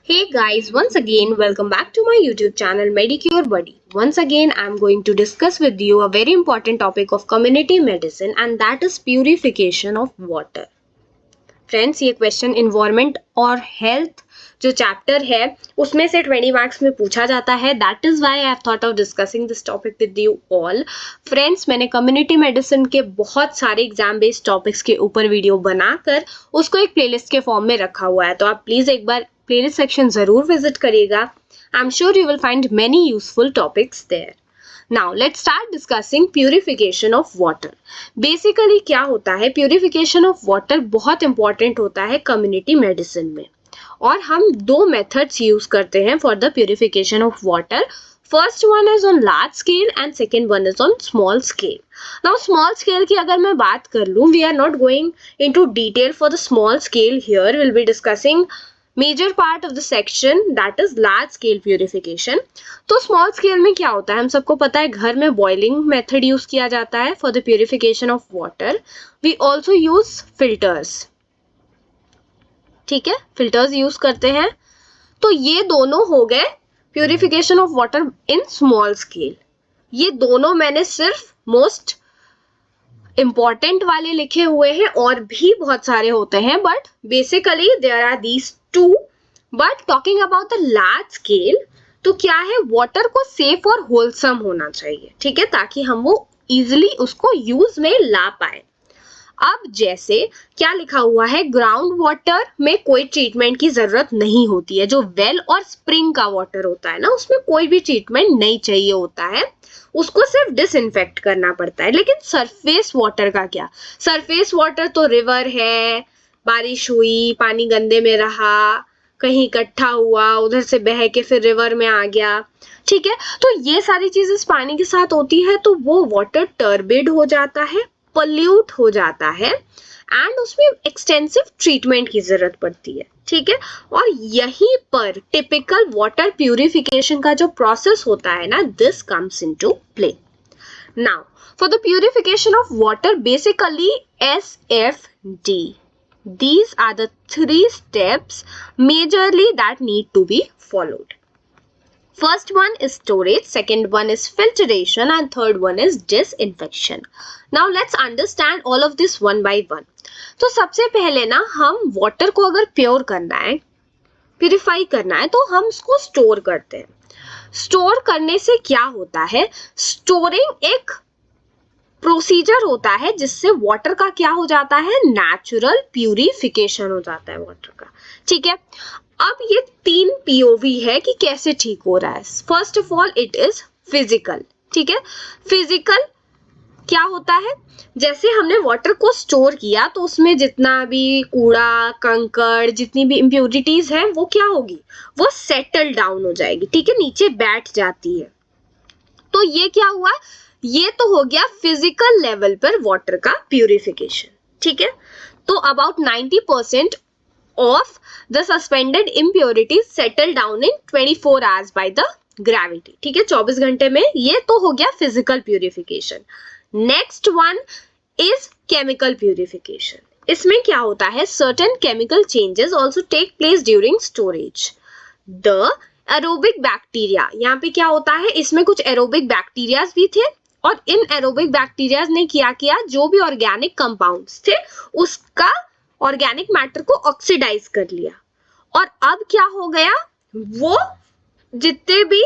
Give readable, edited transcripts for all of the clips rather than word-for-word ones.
Hey guys, once again, welcome back to my YouTube channel Medicure Buddy. Once again, I'm going to discuss with you a very important topic of community medicine, and that is purification of water. Friends, ये question environment और health जो chapter है उसमें से 20 marks में पूछा जाता है. That is why I have thought of discussing this topic with you all. Friends, मैंने कम्युनिटी मेडिसिन के बहुत सारे एग्जाम बेस्ड टॉपिक्स के ऊपर वीडियो बनाकर उसको एक प्लेलिस्ट के फॉर्म में रखा हुआ है, तो आप प्लीज एक बार प्लेलिस्ट सेक्शन जरूर विजिट करिएगा. I am sure you will find many useful topics there. Now let's start discussing purification of water. Basically क्या होता है, purification of water बहुत important होता है community medicine में, और हम दो methods use करते हैं for the purification of water. First one is on large scale and second one is on small scale. Now small scale की अगर मैं बात कर लूँ, we are not going into detail for the small scale here. We'll be discussing major part of the section that is large scale purification. तो small scale में क्या होता है, हम सबको पता है घर में बॉइलिंग मेथड यूज किया जाता है for the purification of water. We also use filters. ठीक है, फिल्टर्स यूज करते हैं. तो ये दोनों हो गए purification of water in small scale. ये दोनों मैंने सिर्फ मोस्ट इंपॉर्टेंट वाले लिखे हुए हैं, और भी बहुत सारे होते हैं, but basically there are these two. But talking about the large scale, तो क्या है, वाटर को सेफ और होलसम होना चाहिए. ठीक है, ताकि हम वो इजिली उसको यूज में ला पाए. अब जैसे क्या लिखा हुआ है, ग्राउंड वाटर में कोई ट्रीटमेंट की जरूरत नहीं होती है. जो वेल और स्प्रिंग का वाटर होता है ना, उसमें कोई भी ट्रीटमेंट नहीं चाहिए होता है, उसको सिर्फ डिसइंफेक्ट करना पड़ता है. लेकिन सरफेस वाटर का क्या, सरफेस वाटर तो रिवर है, बारिश हुई, पानी गंदे में रहा, कहीं इकट्ठा हुआ, उधर से बह के फिर रिवर में आ गया. ठीक है, तो ये सारी चीजें इस पानी के साथ होती है, तो वो वाटर टर्बिड हो जाता है, पॉल्यूट हो जाता है, एंड उसमें एक्सटेंसिव ट्रीटमेंट की जरूरत पड़ती है. ठीक है, और यहीं पर टिपिकल वाटर प्यूरिफिकेशन का जो प्रोसेस होता है ना, this comes into play. Now for the purification of water, basically SFD. These are the three steps majorly that need to be followed. First one is storage, second one is filtration, and third one is disinfection. Now let's understand all of this one by one. तो सबसे पहले ना, हम water को अगर pure करना है, purify करना है, तो हम उसको स्टोर करते हैं. स्टोर करने से क्या होता है, स्टोरिंग एक प्रोसीजर होता है जिससे वाटर का क्या हो जाता है, नेचुरल प्यूरिफिकेशन हो जाता है वाटर का. ठीक है, अब ये 3 POV है कि कैसे ठीक हो रहा है. First of all it is physical. ठीक है, फिजिकल क्या होता है, जैसे हमने वाटर को स्टोर किया तो उसमें जितना भी कूड़ा कंकड़, जितनी भी इम्प्योरिटीज है, वो क्या होगी, वो सेटल डाउन हो जाएगी. ठीक है, नीचे बैठ जाती है. तो ये क्या हुआ, ये तो हो गया फिजिकल लेवल पर वाटर का प्यूरिफिकेशन. ठीक है, तो about 90% of the suspended impurities settle down in 24 hours by the gravity. ठीक है, 24 घंटे में. ये तो हो गया physical purification. Next one is chemical purification. इसमें क्या होता है, certain chemical changes also take place during storage. The aerobic bacteria, यहाँ पे क्या होता है, इसमें कुछ एरोबिक बैक्टीरियाज भी थे, और इन एरोबिक बैक्टीरियाज ने क्या किया, जो भी ऑर्गेनिक कंपाउंड्स थे उसका ऑर्गेनिक मैटर को ऑक्सीडाइज कर लिया. और अब क्या हो गया, वो जितने भी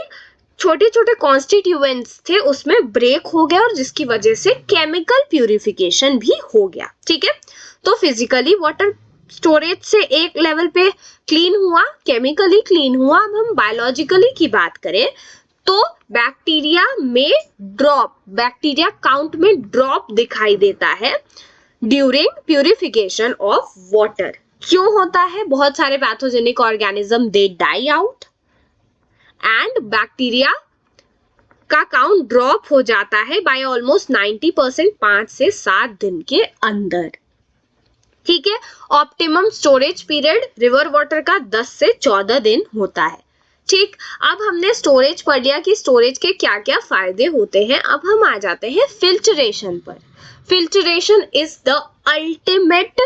छोटे छोटे कॉन्स्टिट्यूएंट्स थे उसमें ब्रेक हो गया, और जिसकी वजह से केमिकल प्यूरिफिकेशन भी हो गया. ठीक है, तो फिजिकली वाटर स्टोरेज से एक लेवल पे क्लीन हुआ, केमिकली क्लीन हुआ. अब हम बायोलॉजिकली की बात करें तो बैक्टीरिया में ड्रॉप, बैक्टीरिया काउंट में ड्रॉप दिखाई देता है ड्यूरिंग प्यूरिफिकेशन ऑफ वाटर. क्यों होता है, बहुत सारे pathogenic organism they die out and bacteria का काउंट ड्रॉप हो जाता है बाय ऑलमोस्ट 90% 5 से 7 दिन के अंदर. ठीक है, optimum storage period river water का 10 से 14 दिन होता है. ठीक, अब हमने स्टोरेज पढ़ लिया कि स्टोरेज के क्या क्या फायदे होते हैं. अब हम आ जाते हैं फिल्टरेशन पर. Filtration is the ultimate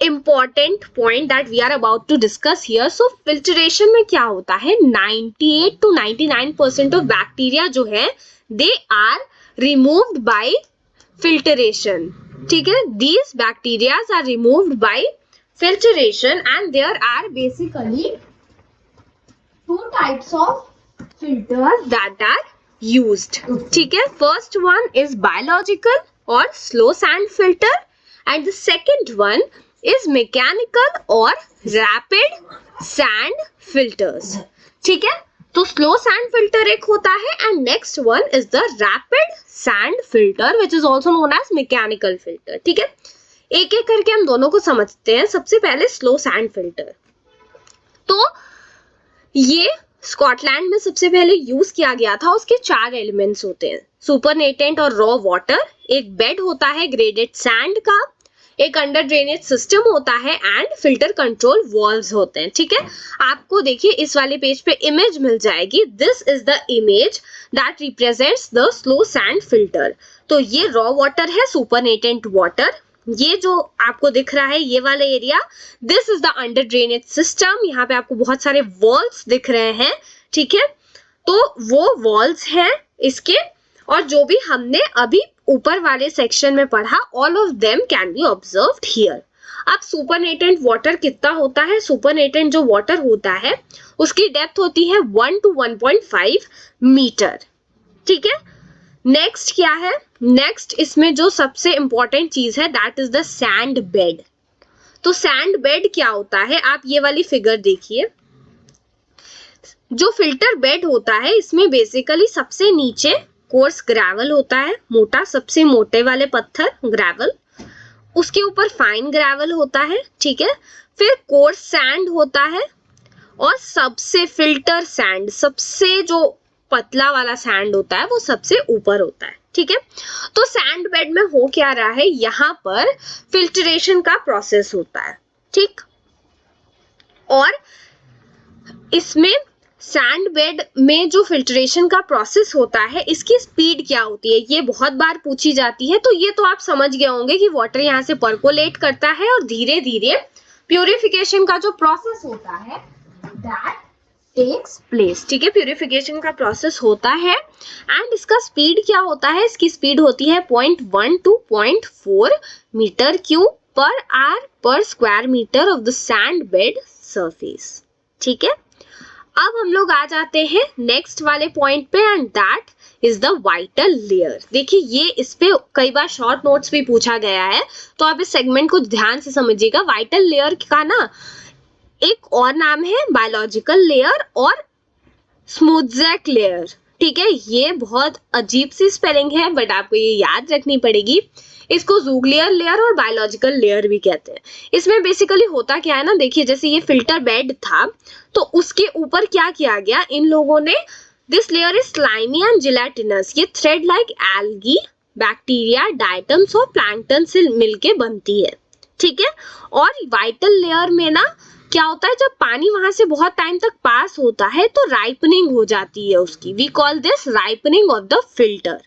important point that we are about to discuss here. So filtration में क्या होता है, 98 to 99% of bacteria जो है they are removed by filtration. ठीक है, these bacteria are removed by filtration and there are basically two types of filters that are used. ठीक है, first one is biological or slow sand filter and the second one is mechanical or rapid sand filters. ठीक है, तो slow sand filter एक होता है and next one is the rapid sand filter which is also known as mechanical filter. ठीक है, एक एक करके हम दोनों को समझते हैं. सबसे पहले slow sand filter. तो ये स्कॉटलैंड में सबसे पहले यूज किया गया था. उसके 4 एलिमेंट्स होते हैं, सुपरनेटेंट और रॉ वाटर, एक बेड होता है ग्रेडेड सैंड का, एक अंडर ड्रेनेज सिस्टम होता है एंड फिल्टर कंट्रोल वॉल्व्स होते हैं. ठीक है, आपको देखिए इस वाले पेज पे इमेज मिल जाएगी. This is the image that represents the slow sand filter. तो ये रॉ वाटर है, सुपरनेटेंट वाटर. ये जो आपको दिख रहा है ये वाला area, this is the under drainage system. यहाँ पे आपको बहुत सारे वॉल्स दिख रहे हैं. ठीक है, तो वो वॉल्स हैं इसके, और जो भी हमने अभी ऊपर वाले सेक्शन में पढ़ा, all of them can be observed here. अब सुपरनेटेंट वाटर कितना होता है, सुपरनेटेंट जो वाटर होता है उसकी डेप्थ होती है 1 to 1.5 मीटर. ठीक है, नेक्स्ट क्या है, नेक्स्ट इसमें जो सबसे इंपॉर्टेंट चीज है that is the sand bed. तो सैंड बेड क्या होता है, आप ये वाली फिगर देखिए. जो फिल्टर बेड होता है इसमें बेसिकली सबसे नीचे कोर्स ग्रेवल होता है, मोटा, सबसे मोटे वाले पत्थर ग्रेवल, उसके ऊपर फाइन ग्रेवल होता है. ठीक है, फिर कोर्स सैंड होता है और सबसे फिल्टर सैंड, सबसे जो पतला वाला सैंड होता है वो सबसे ऊपर होता है. ठीक है, तो सैंड बेड में हो क्या रहा है, यहाँ पर फिल्ट्रेशन का प्रोसेस होता है. ठीक, और इसमें सैंड बेड में जो फिल्ट्रेशन का प्रोसेस होता है इसकी स्पीड क्या होती है, ये बहुत बार पूछी जाती है. तो ये तो आप समझ गए होंगे कि वाटर यहाँ से परकोलेट करता है और धीरे धीरे प्यूरिफिकेशन का जो प्रोसेस होता है दैट टेक्स प्लेस. ठीक है, प्यूरिफिकेशन का प्रोसेस होता है एंड इसका स्पीड क्या होता है, इसकी स्पीड होती है 0.1 to 0.4 metre cube per hour per square metre of the sand bed surface. ठीक है, अब हम लोग आ जाते हैं नेक्स्ट वाले पॉइंट पे and that is the vital layer. देखिए ये इस पे कई बार शॉर्ट नोट्स भी पूछा गया है, तो आप इस सेगमेंट को ध्यान से समझिएगा. वाइटल लेयर का ना एक और नाम है बायोलॉजिकल लेयर और स्मूथजैक लेयर. ठीक है, ये बहुत अजीब सी स्पेलिंग है बट आपको ये याद रखनी पड़ेगी. इसको ज़ूग्लियर लेयर और बायोलॉजिकल लेयर भी कहते हैं. इसमें बेसिकली होता क्या है ना, देखिए जैसे ये फिल्टर बेड था तो उसके ऊपर क्या किया गया, इन लोगों ने, this layer is slimy and gelatinous. ये thread like algae, bacteria, diatoms और प्लैंकटन से मिलके बनती है. ठीक है, और वाइटल लेयर में ना क्या होता है, जब पानी वहां से बहुत टाइम तक पास होता है तो राइपनिंग हो जाती है उसकी. We call this ripening of the filter.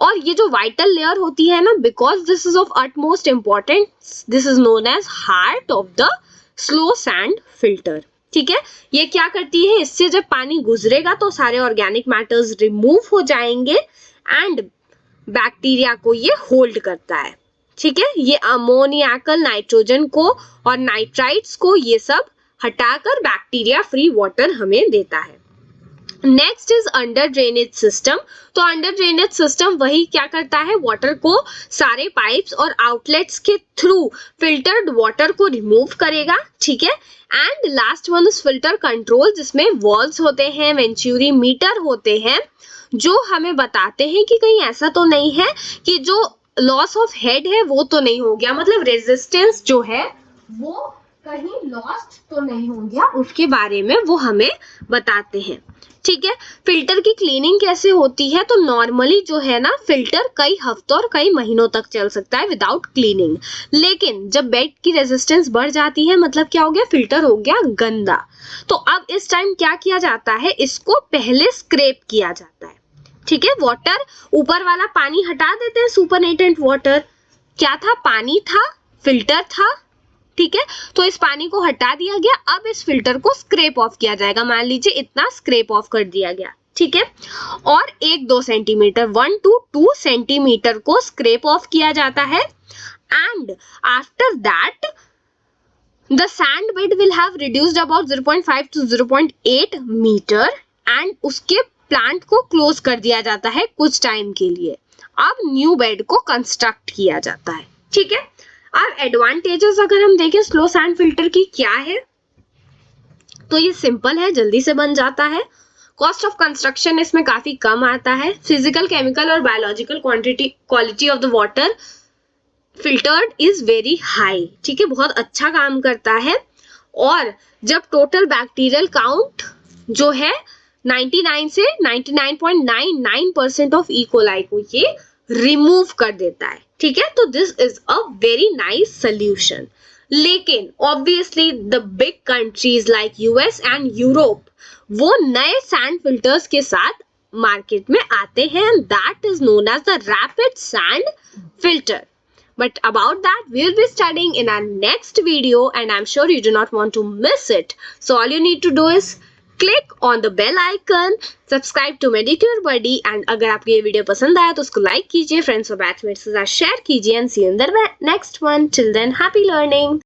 और ये जो वाइटल लेयर होती है ना, because this is of utmost importance, this is known as heart of the slow sand filter. ठीक है, ये क्या करती है, इससे जब पानी गुजरेगा तो सारे ऑर्गेनिक मैटर्स रिमूव हो जाएंगे एंड बैक्टीरिया को ये होल्ड करता है. ठीक है, ये अमोनियाकल नाइट्रोजन को और नाइट्राइट्स को ये सब हटाकर बैक्टीरिया फ्री वाटर हमें देता है. Next is under drainage system. तो अंडर ड्रेनेज सिस्टम वही क्या करता है, वाटर को सारे पाइप्स और आउटलेट्स के थ्रू फिल्टर्ड वाटर को रिमूव करेगा. ठीक है, and last one is filter control, जिसमें वॉल्व्स होते हैं, वेंचुरी मीटर होते हैं, जो हमें बताते हैं कि कहीं ऐसा तो नहीं है कि जो लॉस ऑफ हेड है वो तो नहीं हो गया, मतलब रेजिस्टेंस जो है वो कहीं लॉस्ट तो नहीं हो गया, उसके बारे में वो हमें बताते हैं. ठीक है, फिल्टर की क्लीनिंग कैसे होती है, तो नॉर्मली जो है ना फिल्टर कई हफ्तों और कई महीनों तक चल सकता है विदाउट क्लीनिंग. लेकिन जब बेड की रेजिस्टेंस बढ़ जाती है, मतलब क्या हो गया, फिल्टर हो गया गंदा, तो अब इस टाइम क्या किया जाता है, इसको पहले स्क्रैप किया जाता है. ठीक है, वाटर ऊपर वाला पानी हटा देते हैं, सुपरनेटेंट वाटर क्या था, पानी था, फिल्टर था. ठीक है, तो इस पानी को हटा दिया गया, अब इस फिल्टर को स्क्रैप ऑफ किया जाएगा। मान लीजिए इतना स्क्रैप ऑफ कर दिया गया, ठीक है, और 1-2 सेंटीमीटर 1 to 2 सेंटीमीटर को स्क्रैप ऑफ किया जाता है। And after that the sand bed will have reduced about 0.5 to 0.8 metre and उसके प्लांट को क्लोज कर दिया जाता है कुछ टाइम के लिए। अब न्यू बेड को कंस्ट्रक्ट किया जाता है, ठीक है। अब एडवांटेजेस अगर हम देखें स्लो सैंड फिल्टर की क्या है, तो ये सिंपल है, जल्दी से बन जाता है। कॉस्ट ऑफ कंस्ट्रक्शन इसमें काफी कम आता है। फिजिकल, केमिकल और biological quality of the water filtered is very high, ठीक है, बहुत अच्छा काम करता है। और जब टोटल बैक्टीरियल काउंट जो है 99 से 99.99% ऑफ ई कोलाई को ये रिमूव कर देता है, ठीक है। तो this is a very nice solution. लेकिन obviously the big countries like US and Europe वो नए सैंड फिल्टर्स के साथ मार्केट में आते हैं, that is known as the rapid sand filter. But about that, we'll be studying in our next video and I'm sure you do not want to miss it. So all you need to do is click on the bell icon, subscribe to Medicure Buddy and अगर आपको ये video पसंद आया तो उसको like कीजिए, friends और batchmates के साथ शेयर कीजिए and see you in the next one. Till then, happy learning!